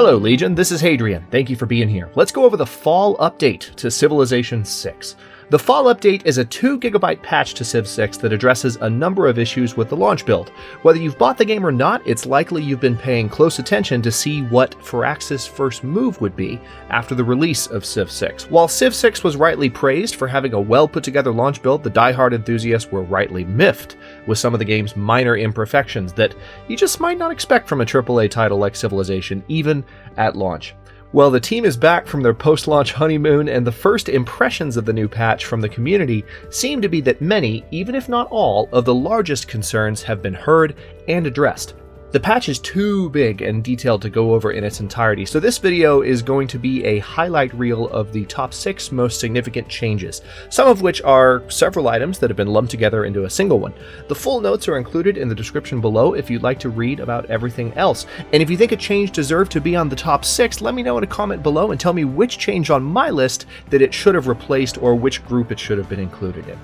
Hello Legion, this is Hadrian. Thank you for being here. Let's go over the fall update to Civilization 6. The fall update is a 2 GB patch to Civ 6 that addresses a number of issues with the launch build. Whether you've bought the game or not, it's likely you've been paying close attention to see what Firaxis' first move would be after the release of Civ 6. While Civ 6 was rightly praised for having a well put together launch build, the diehard enthusiasts were rightly miffed with some of the game's minor imperfections that you just might not expect from a AAA title like Civilization, even at launch. Well, the team is back from their post-launch honeymoon, and the first impressions of the new patch from the community seem to be that many, even if not all, of the largest concerns have been heard and addressed. The patch is too big and detailed to go over in its entirety, so this video is going to be a highlight reel of the top 6 most significant changes, some of which are several items that have been lumped together into a single one. The full notes are included in the description below if you'd like to read about everything else. And if you think a change deserved to be on the top 6, let me know in a comment below and tell me which change on my list that it should have replaced or which group it should have been included in.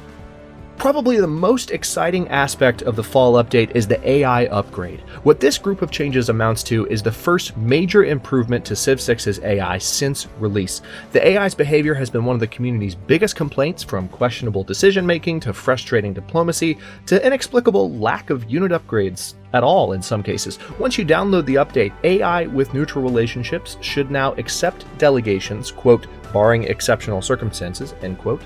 Probably the most exciting aspect of the fall update is the AI upgrade. What this group of changes amounts to is the first major improvement to Civ 6's AI since release. The AI's behavior has been one of the community's biggest complaints, from questionable decision making to frustrating diplomacy to inexplicable lack of unit upgrades at all in some cases. Once you download the update, AI with neutral relationships should now accept delegations, quote, barring exceptional circumstances, end quote.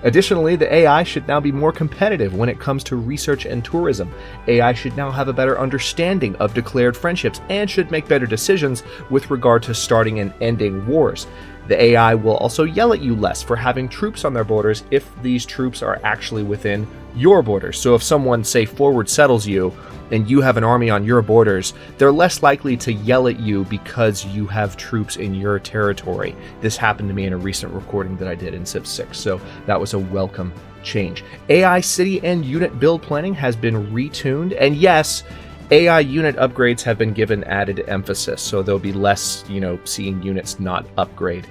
Additionally, the AI should now be more competitive when it comes to research and tourism. AI should now have a better understanding of declared friendships and should make better decisions with regard to starting and ending wars. The AI will also yell at you less for having troops on their borders if these troops are actually within your borders. So if someone, say, forward settles you and you have an army on your borders, they're less likely to yell at you because you have troops in your territory. This happened to me in a recent recording that I did in Civ 6, so that was a welcome change. AI city and unit build planning has been retuned, and yes, AI unit upgrades have been given added emphasis, so there'll be less, seeing units not upgrade.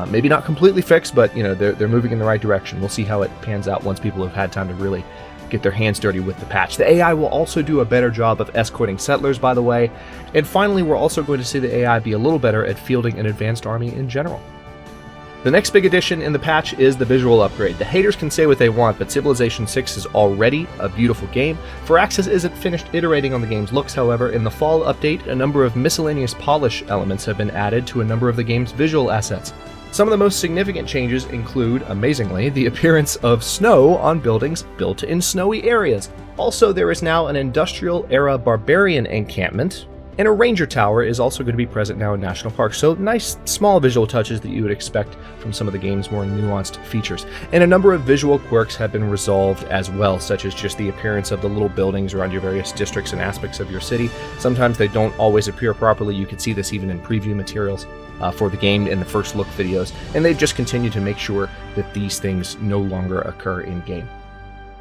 Maybe not completely fixed, but they're moving in the right direction. We'll see how it pans out once people have had time to really get their hands dirty with the patch. The AI will also do a better job of escorting settlers, by the way. And finally, we're also going to see the AI be a little better at fielding an advanced army in general. The next big addition in the patch is the visual upgrade. The haters can say what they want, but Civilization 6 is already a beautiful game. Firaxis isn't finished iterating on the game's looks, however. In the fall update, a number of miscellaneous polish elements have been added to a number of the game's visual assets. Some of the most significant changes include, amazingly, the appearance of snow on buildings built in snowy areas. Also, there is now an industrial-era barbarian encampment, and a ranger tower is also going to be present now in National Park. So nice, small visual touches that you would expect from some of the game's more nuanced features. And a number of visual quirks have been resolved as well, such as just the appearance of the little buildings around your various districts and aspects of your city. Sometimes they don't always appear properly. You can see this even in preview materials for the game in the first look videos, and they've just continued to make sure that these things no longer occur in-game.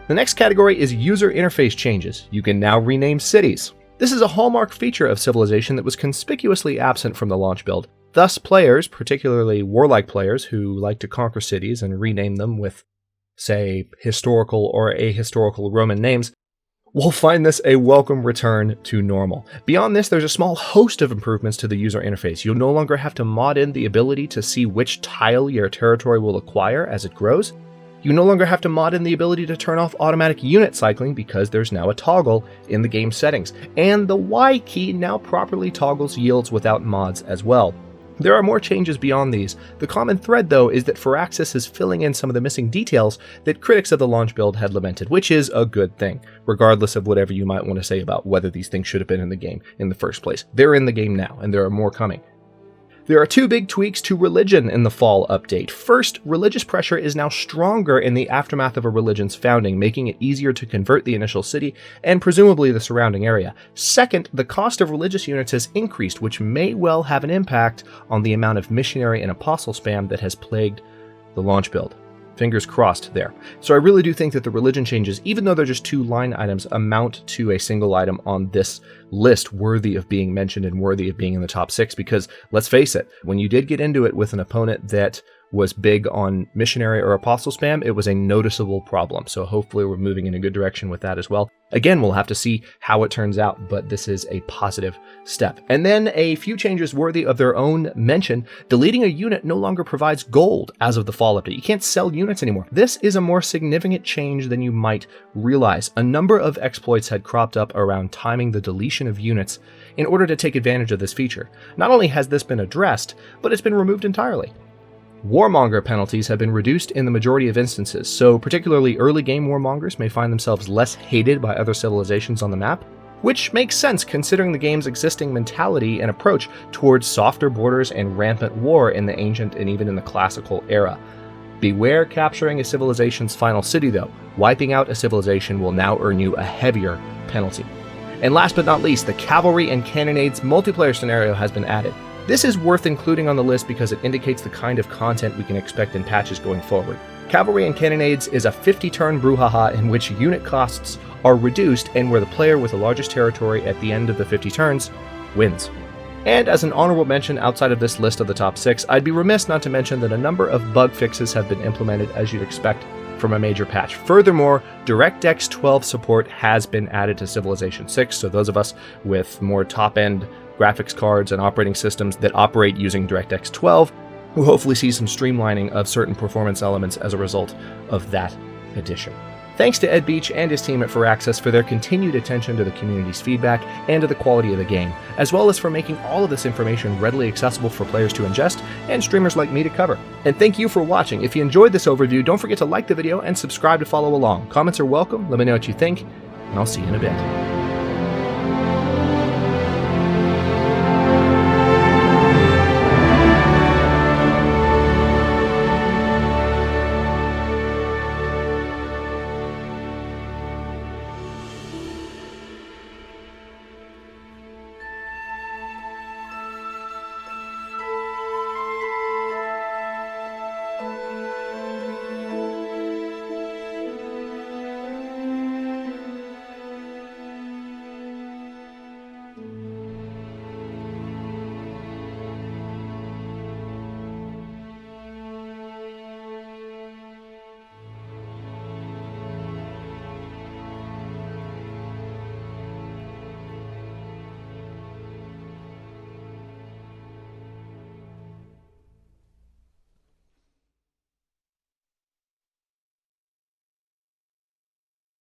The next category is user interface changes. You can now rename cities. This is a hallmark feature of Civilization that was conspicuously absent from the launch build. Thus, players, particularly warlike players who like to conquer cities and rename them with, say, historical or ahistorical Roman names, will find this a welcome return to normal. Beyond this, there's a small host of improvements to the user interface. You'll no longer have to mod in the ability to see which tile your territory will acquire as it grows. You no longer have to mod in the ability to turn off automatic unit cycling because there's now a toggle in the game settings. And the Y key now properly toggles yields without mods as well. There are more changes beyond these. The common thread, though, is that Firaxis is filling in some of the missing details that critics of the launch build had lamented, which is a good thing, regardless of whatever you might want to say about whether these things should have been in the game in the first place. They're in the game now, and there are more coming. There are 2 big tweaks to religion in the fall update. First, religious pressure is now stronger in the aftermath of a religion's founding, making it easier to convert the initial city and presumably the surrounding area. Second, the cost of religious units has increased, which may well have an impact on the amount of missionary and apostle spam that has plagued the launch build. Fingers crossed there. So I really do think that the religion changes, even though they're just 2 line items, amount to a single item on this list worthy of being mentioned and worthy of being in the top 6, because let's face it, when you did get into it with an opponent that was big on missionary or apostle spam, it was a noticeable problem. So hopefully we're moving in a good direction with that as well. Again, we'll have to see how it turns out, but this is a positive step. And then a few changes worthy of their own mention. Deleting a unit no longer provides gold as of the fall update. You can't sell units anymore. This is a more significant change than you might realize. A number of exploits had cropped up around timing the deletion of units in order to take advantage of this feature. Not only has this been addressed, but it's been removed entirely. Warmonger penalties have been reduced in the majority of instances, so particularly early game warmongers may find themselves less hated by other civilizations on the map, which makes sense considering the game's existing mentality and approach towards softer borders and rampant war in the ancient and even in the classical era. Beware capturing a civilization's final city though. Wiping out a civilization will now earn you a heavier penalty. And last but not least, the Cavalry and Cannonades multiplayer scenario has been added. This is worth including on the list because it indicates the kind of content we can expect in patches going forward. Cavalry and Cannonades is a 50-turn brouhaha in which unit costs are reduced and where the player with the largest territory at the end of the 50 turns wins. And as an honorable mention outside of this list of the top 6, I'd be remiss not to mention that a number of bug fixes have been implemented as you'd expect from a major patch. Furthermore, DirectX 12 support has been added to Civilization 6, so those of us with more top-end graphics cards and operating systems that operate using DirectX 12 will hopefully see some streamlining of certain performance elements as a result of that addition. Thanks to Ed Beach and his team at Firaxis for their continued attention to the community's feedback and to the quality of the game, as well as for making all of this information readily accessible for players to ingest and streamers like me to cover. And thank you for watching. If you enjoyed this overview, don't forget to like the video and subscribe to follow along. Comments are welcome, let me know what you think, and I'll see you in a bit.